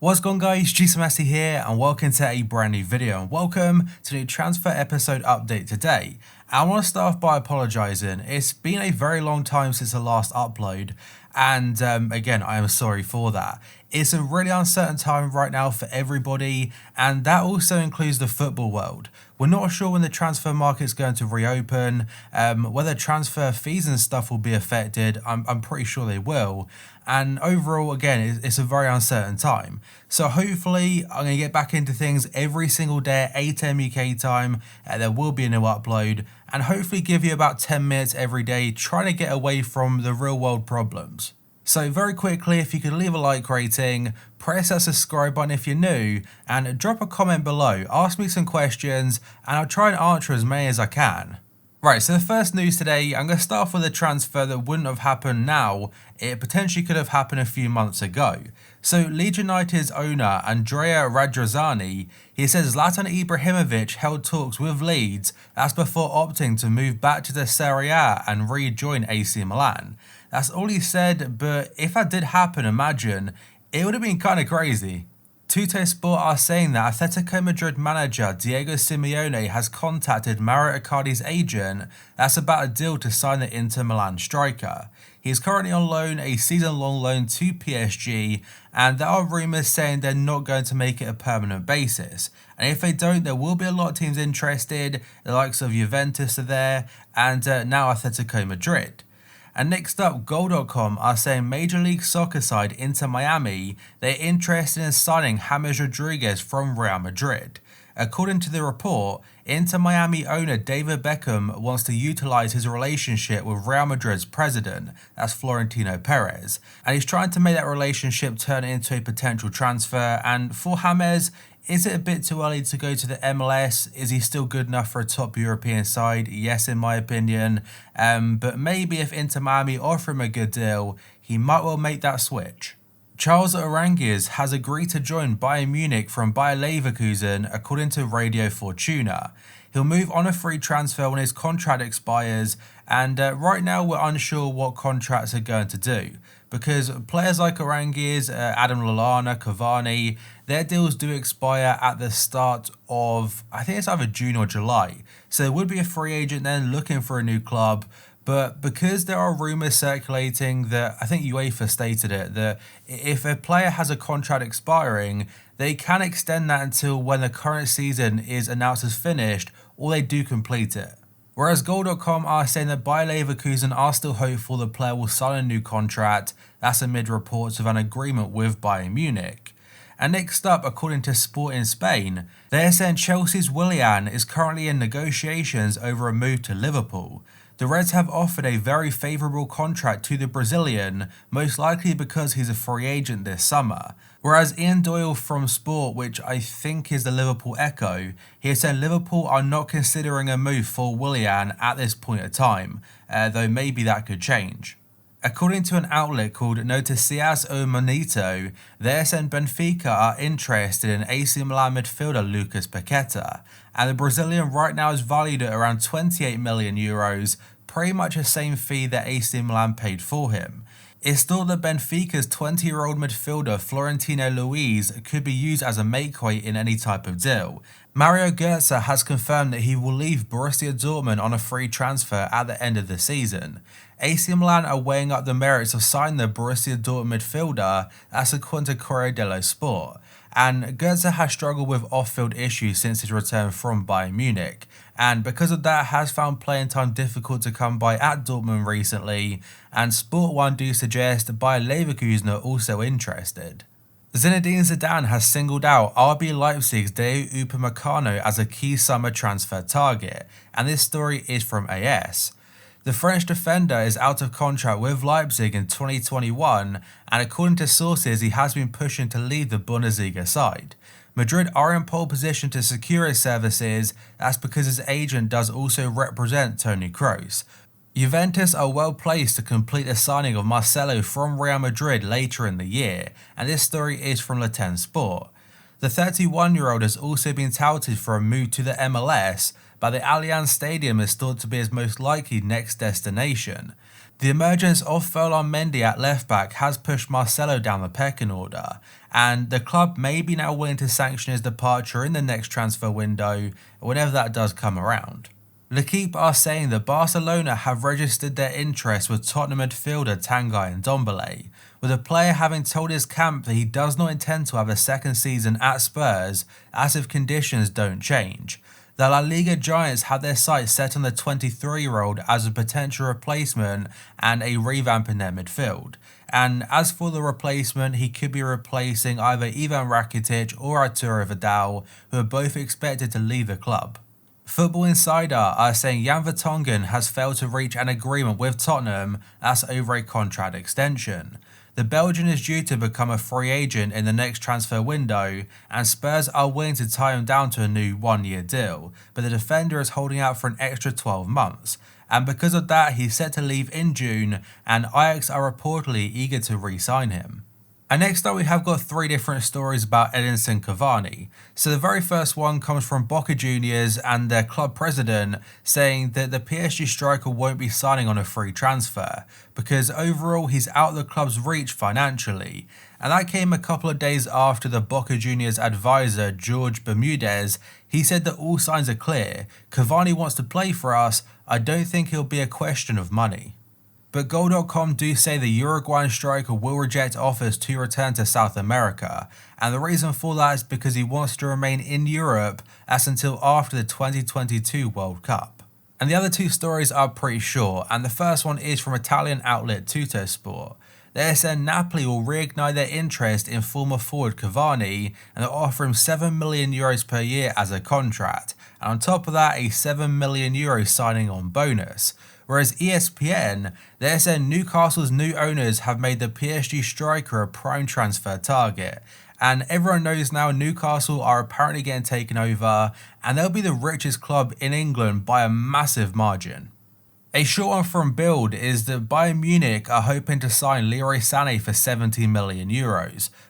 What's going on, guys? Messi here and welcome to a brand new video and welcome to the transfer episode update today. I want to start off by apologising. It's been a very long time since the last upload and again I am sorry for that. It's a really uncertain time right now for everybody and that also includes the football world. We're not sure when the transfer market's going to reopen, whether transfer fees and stuff will be affected. I'm pretty sure they will. And overall, again, it's a very uncertain time. So hopefully I'm going to get back into things every single day at 8 AM UK time. There will be a new upload and hopefully give you about 10 minutes every day trying to get away from the real world problems. So very quickly, if you could leave a like rating, press that subscribe button if you're new, and drop a comment below, ask me some questions, and I'll try and answer as many as I can. Right, so the first news today, I'm going to start off with a transfer that wouldn't have happened now, it potentially could have happened a few months ago. So Leeds United's owner, Andrea Radrizzani, he says Zlatan Ibrahimovic held talks with Leeds, that's before opting to move back to the Serie A and rejoin AC Milan. That's all he said, but if that did happen, imagine, it would have been kind of crazy. Tuttosport are saying that Atletico Madrid manager Diego Simeone has contacted Mauro Icardi's agent that's about a deal to sign the Inter Milan striker. He is currently on loan, a season-long loan to PSG, and there are rumours saying they're not going to make it a permanent basis. And if they don't, there will be a lot of teams interested, the likes of Juventus are there, and now Atletico Madrid. And next up, Goal.com are saying Major League Soccer side Inter Miami, they're interested in signing James Rodriguez from Real Madrid. According to the report, Inter Miami owner David Beckham wants to utilise his relationship with Real Madrid's president, that's Florentino Perez, and he's trying to make that relationship turn into a potential transfer. And for James, is it a bit too early to go to the MLS? Is he still good enough for a top European side? Yes, in my opinion. But maybe if Inter Miami offer him a good deal, he might well make that switch. Charles Arnguiz has agreed to join Bayern Munich from Bayer Leverkusen, according to Radio Fortuna. He'll move on a free transfer when his contract expires, and right now we're unsure what contracts are going to do, because players like Arnguiz, Adam Lallana, Cavani, their deals do expire at the start of, I think it's either June or July, so there would be a free agent then looking for a new club. But because there are rumours circulating that, I think UEFA stated it, that if a player has a contract expiring, they can extend that until when the current season is announced as finished, or they do complete it. Whereas Goal.com are saying that Bayer Leverkusen are still hopeful the player will sign a new contract, that's amid reports of an agreement with Bayern Munich. And next up, according to Sport in Spain, they're saying Chelsea's Willian is currently in negotiations over a move to Liverpool. The Reds have offered a very favourable contract to the Brazilian, most likely because he's a free agent this summer. Whereas Ian Doyle from Sport, which I think is the Liverpool Echo, he has said Liverpool are not considering a move for Willian at this point of time, though maybe that could change. According to an outlet called Noticias o Monito, they're saying Benfica are interested in AC Milan midfielder Lucas Paqueta, and the Brazilian right now is valued at around 28 million euros, pretty much the same fee that AC Milan paid for him. It's thought that Benfica's 20-year-old midfielder Florentino Luis could be used as a make-weight in any type of deal. Mario Götze has confirmed that he will leave Borussia Dortmund on a free transfer at the end of the season. AC Milan are weighing up the merits of signing the Borussia Dortmund midfielder, that's according to Corriere dello Sport. And Götze has struggled with off-field issues since his return from Bayern Munich, and because of that has found playing time difficult to come by at Dortmund recently, and Sport 1 do suggest Bayer Leverkusen are also interested. Zinedine Zidane has singled out RB Leipzig's Dayot Upamecano as a key summer transfer target, and this story is from AS. The French defender is out of contract with Leipzig in 2021, and according to sources he has been pushing to leave the Bundesliga side. Madrid are in pole position to secure his services, that's because his agent does also represent Toni Kroos. Juventus are well placed to complete the signing of Marcelo from Real Madrid later in the year, and this story is from Le Temps Sport. The 31-year-old has also been touted for a move to the MLS, but the Allianz Stadium is thought to be his most likely next destination. The emergence of Ferland Mendy at left back has pushed Marcelo down the pecking order, and the club may be now willing to sanction his departure in the next transfer window, whenever that does come around. L'Equipe are saying that Barcelona have registered their interest with Tottenham midfielder Tanguy Ndombele, with the player having told his camp that he does not intend to have a second season at Spurs as if conditions don't change. The La Liga giants had their sights set on the 23-year-old as a potential replacement and a revamp in their midfield. And as for the replacement, he could be replacing either Ivan Rakitic or Arturo Vidal, who are both expected to leave the club. Football Insider are saying Jan Vertonghen has failed to reach an agreement with Tottenham as over a contract extension. The Belgian is due to become a free agent in the next transfer window, and Spurs are willing to tie him down to a new one-year deal, but the defender is holding out for an extra 12 months, and because of that he's set to leave in June, and Ajax are reportedly eager to re-sign him. And next up we have got 3 different stories about Edinson Cavani. So the very first one comes from Boca Juniors and their club president saying that the PSG striker won't be signing on a free transfer because overall he's out of the club's reach financially. And that came a couple of days after the Boca Juniors advisor George Bermudez, he said that all signs are clear. Cavani wants to play for us. I don't think it'll be a question of money. But Goal.com do say the Uruguayan striker will reject offers to return to South America, and the reason for that is because he wants to remain in Europe as until after the 2022 World Cup. And the other 2 stories are pretty short, and the first one is from Italian outlet Tuttosport. They said Napoli will reignite their interest in former forward Cavani and they'll offer him €7 million per year as a contract, and on top of that a €7 million signing on bonus. Whereas ESPN, they said Newcastle's new owners have made the PSG striker a prime transfer target. And everyone knows now Newcastle are apparently getting taken over and they'll be the richest club in England by a massive margin. A short one from Bild is that Bayern Munich are hoping to sign Leroy Sané for €70 million,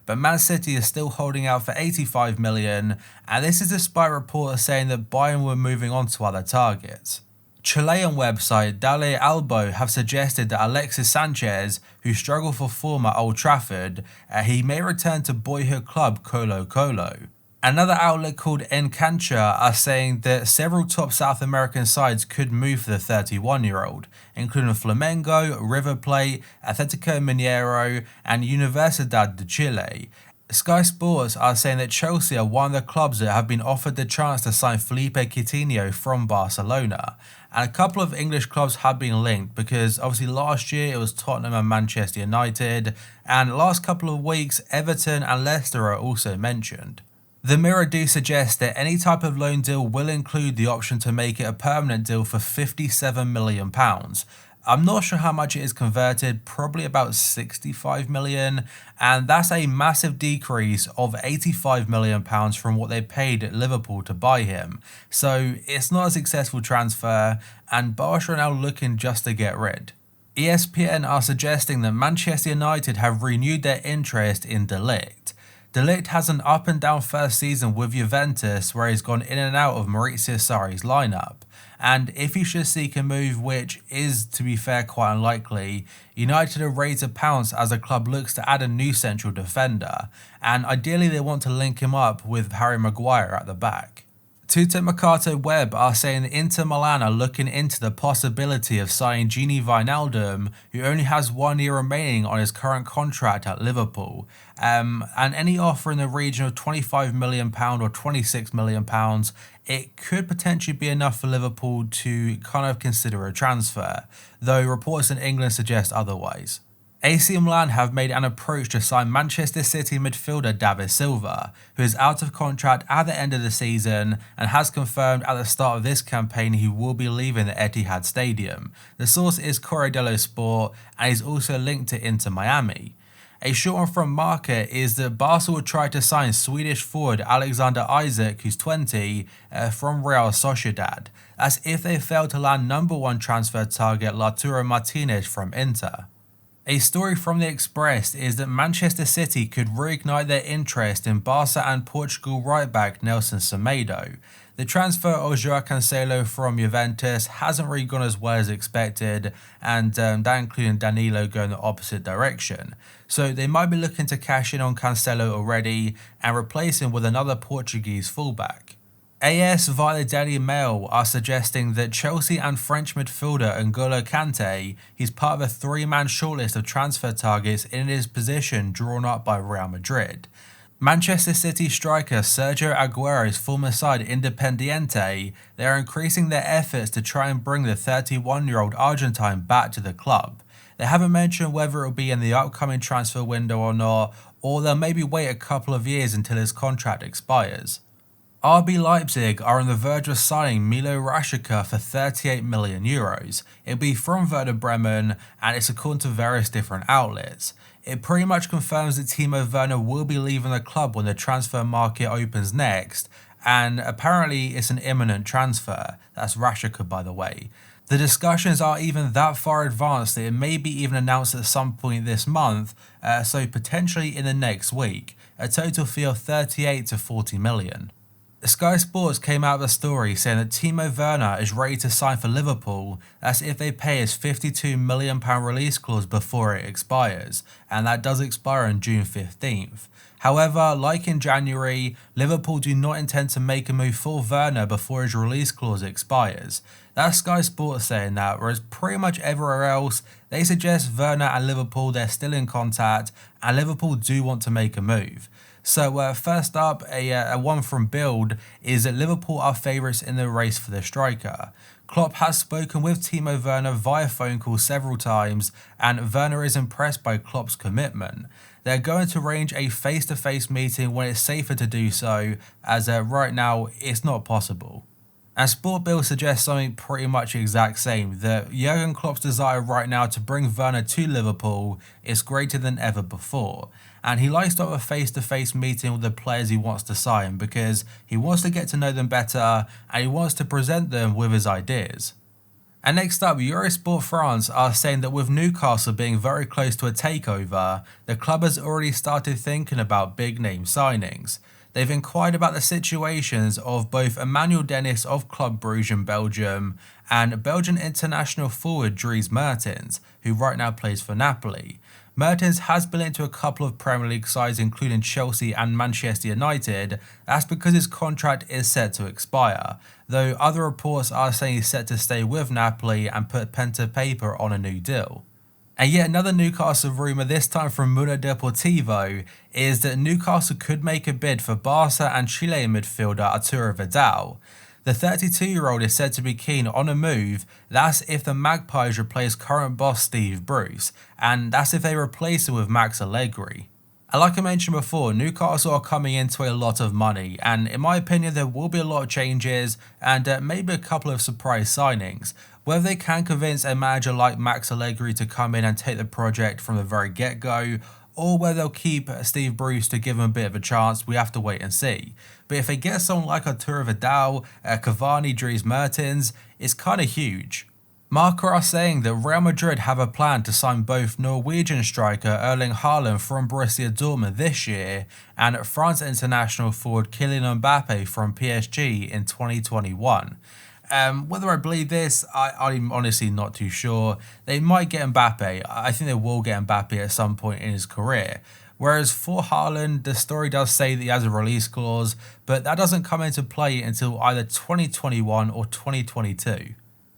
but Man City is still holding out for €85 million, and this is despite reports saying that Bayern were moving on to other targets. Chilean website Dale Albo have suggested that Alexis Sanchez, who struggled for form at Old Trafford, he may return to boyhood club Colo Colo. Another outlet called Encancha are saying that several top South American sides could move for the 31-year-old, including Flamengo, River Plate, Atletico Mineiro, and Universidad de Chile. Sky Sports are saying that Chelsea are one of the clubs that have been offered the chance to sign Philippe Coutinho from Barcelona. And a couple of English clubs have been linked because obviously last year it was Tottenham and Manchester United, and the last couple of weeks Everton and Leicester are also mentioned. The Mirror do suggest that any type of loan deal will include the option to make it a permanent deal for £57 million. I'm not sure how much it is converted, probably about 65 million, and that's a massive decrease of £85 million from what they paid at Liverpool to buy him. So it's not a successful transfer, and Barca are now looking just to get rid. ESPN are suggesting that Manchester United have renewed their interest in De Ligt. De Ligt has an up and down first season with Juventus where he's gone in and out of Maurizio Sarri's lineup. And if he should seek a move, which is to be fair quite unlikely, United are ready to pounce as the club looks to add a new central defender, and ideally they want to link him up with Harry Maguire at the back. Tutto Mercato Web are saying that Inter Milan are looking into the possibility of signing Gini Wijnaldum, who only has 1 year remaining on his current contract at Liverpool, and any offer in the region of £25 million or £26 million, it could potentially be enough for Liverpool to kind of consider a transfer, though reports in England suggest otherwise. AC Milan have made an approach to sign Manchester City midfielder David Silva, who is out of contract at the end of the season and has confirmed at the start of this campaign he will be leaving the Etihad Stadium. The source is Corriere dello Sport and is also linked to Inter Miami. A short one from Marca is that Barca will try to sign Swedish forward Alexander Isak, who's 20, from Real Sociedad. That's if they fail to land number 1 transfer target Lautaro Martinez from Inter. A story from the Express is that Manchester City could reignite their interest in Barca and Portugal right-back Nelson Semedo. The transfer of Joao Cancelo from Juventus hasn't really gone as well as expected, and that including Danilo going the opposite direction. So they might be looking to cash in on Cancelo already and replace him with another Portuguese fullback. AS via the Daily Mail are suggesting that Chelsea and French midfielder N'Golo Kante is part of a three-man shortlist of transfer targets in his position drawn up by Real Madrid. Manchester City striker Sergio Aguero's former side Independiente, they are increasing their efforts to try and bring the 31-year-old Argentine back to the club. They haven't mentioned whether it will be in the upcoming transfer window or not, or they'll maybe wait a couple of years until his contract expires. RB Leipzig are on the verge of signing Milo Rashica for €38 million. It'll be from Werder Bremen, and it's according to various different outlets. It pretty much confirms that Timo Werner will be leaving the club when the transfer market opens next, and apparently it's an imminent transfer. That's Rashica, by the way. The discussions are even that far advanced that it may be even announced at some point this month, so potentially in the next week, a total fee of 38 to 40 million. Sky Sports came out with a story saying that Timo Werner is ready to sign for Liverpool. That's if they pay his £52 million release clause before it expires, and that does expire on June 15th. However, like in January, Liverpool do not intend to make a move for Werner before his release clause expires. That's Sky Sports saying that, whereas pretty much everywhere else, they suggest Werner and Liverpool, they're still in contact, and Liverpool do want to make a move. So first up, a one from Bild is that Liverpool are favourites in the race for the striker. Klopp has spoken with Timo Werner via phone call several times, and Werner is impressed by Klopp's commitment. They're going to arrange a face-to-face meeting when it's safer to do so, as right now it's not possible. And Sport Bill suggests something pretty much exact same, that Jurgen Klopp's desire right now to bring Werner to Liverpool is greater than ever before, and he likes to have a face-to-face meeting with the players he wants to sign because he wants to get to know them better and he wants to present them with his ideas. And next up, Eurosport France are saying that with Newcastle being very close to a takeover, the club has already started thinking about big name signings. They've inquired about the situations of both Emmanuel Dennis of Club Brugge in Belgium and Belgian international forward Dries Mertens, who right now plays for Napoli. Mertens has been linked to a couple of Premier League sides including Chelsea and Manchester United. That's because his contract is set to expire, though other reports are saying he's set to stay with Napoli and put pen to paper on a new deal. And yet another Newcastle rumour, this time from Mundo Deportivo, is that Newcastle could make a bid for Barca and Chilean midfielder Arturo Vidal. The 32-year-old is said to be keen on a move. That's if the Magpies replace current boss Steve Bruce, and that's if they replace him with Max Allegri. And like I mentioned before, Newcastle are coming into a lot of money, and in my opinion there will be a lot of changes and maybe a couple of surprise signings. Whether they can convince a manager like Max Allegri to come in and take the project from the very get-go, or whether they'll keep Steve Bruce to give him a bit of a chance, we have to wait and see. But if they get someone like Arturo Vidal, Cavani, Dries Mertens, it's kind of huge. Marca are saying that Real Madrid have a plan to sign both Norwegian striker Erling Haaland from Borussia Dortmund this year and France international forward Kylian Mbappe from PSG in 2021. Whether I believe this, I'm honestly not too sure. They might get Mbappe. I think they will get Mbappe at some point in his career. Whereas for Haaland, the story does say that he has a release clause, but that doesn't come into play until either 2021 or 2022.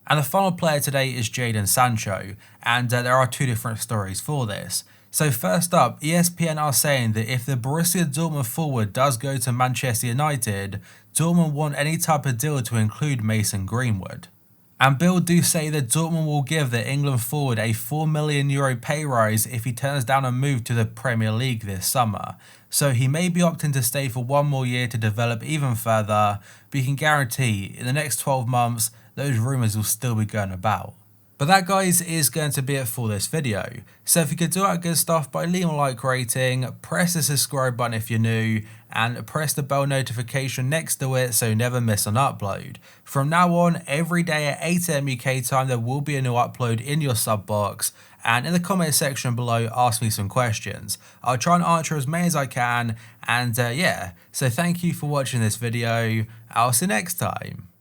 And the final player today is Jaden Sancho, and there are two different stories for this. So first up, ESPN are saying that if the Borussia Dortmund forward does go to Manchester United, Dortmund want any type of deal to include Mason Greenwood. And Bill do say that Dortmund will give the England forward a €4 million pay rise if he turns down a move to the Premier League this summer. So he may be opting to stay for one more year to develop even further, but you can guarantee in the next 12 months those rumours will still be going about. But that, guys, is going to be it for this video. So if you could do that good stuff by leaving a like rating, press the subscribe button if you're new, and press the bell notification next to it so you never miss an upload. From now on, every day at 8 AM UK time, there will be a new upload in your sub box. And in the comment section below, ask me some questions. I'll try and answer as many as I can. And yeah, so thank you for watching this video. I'll see you next time.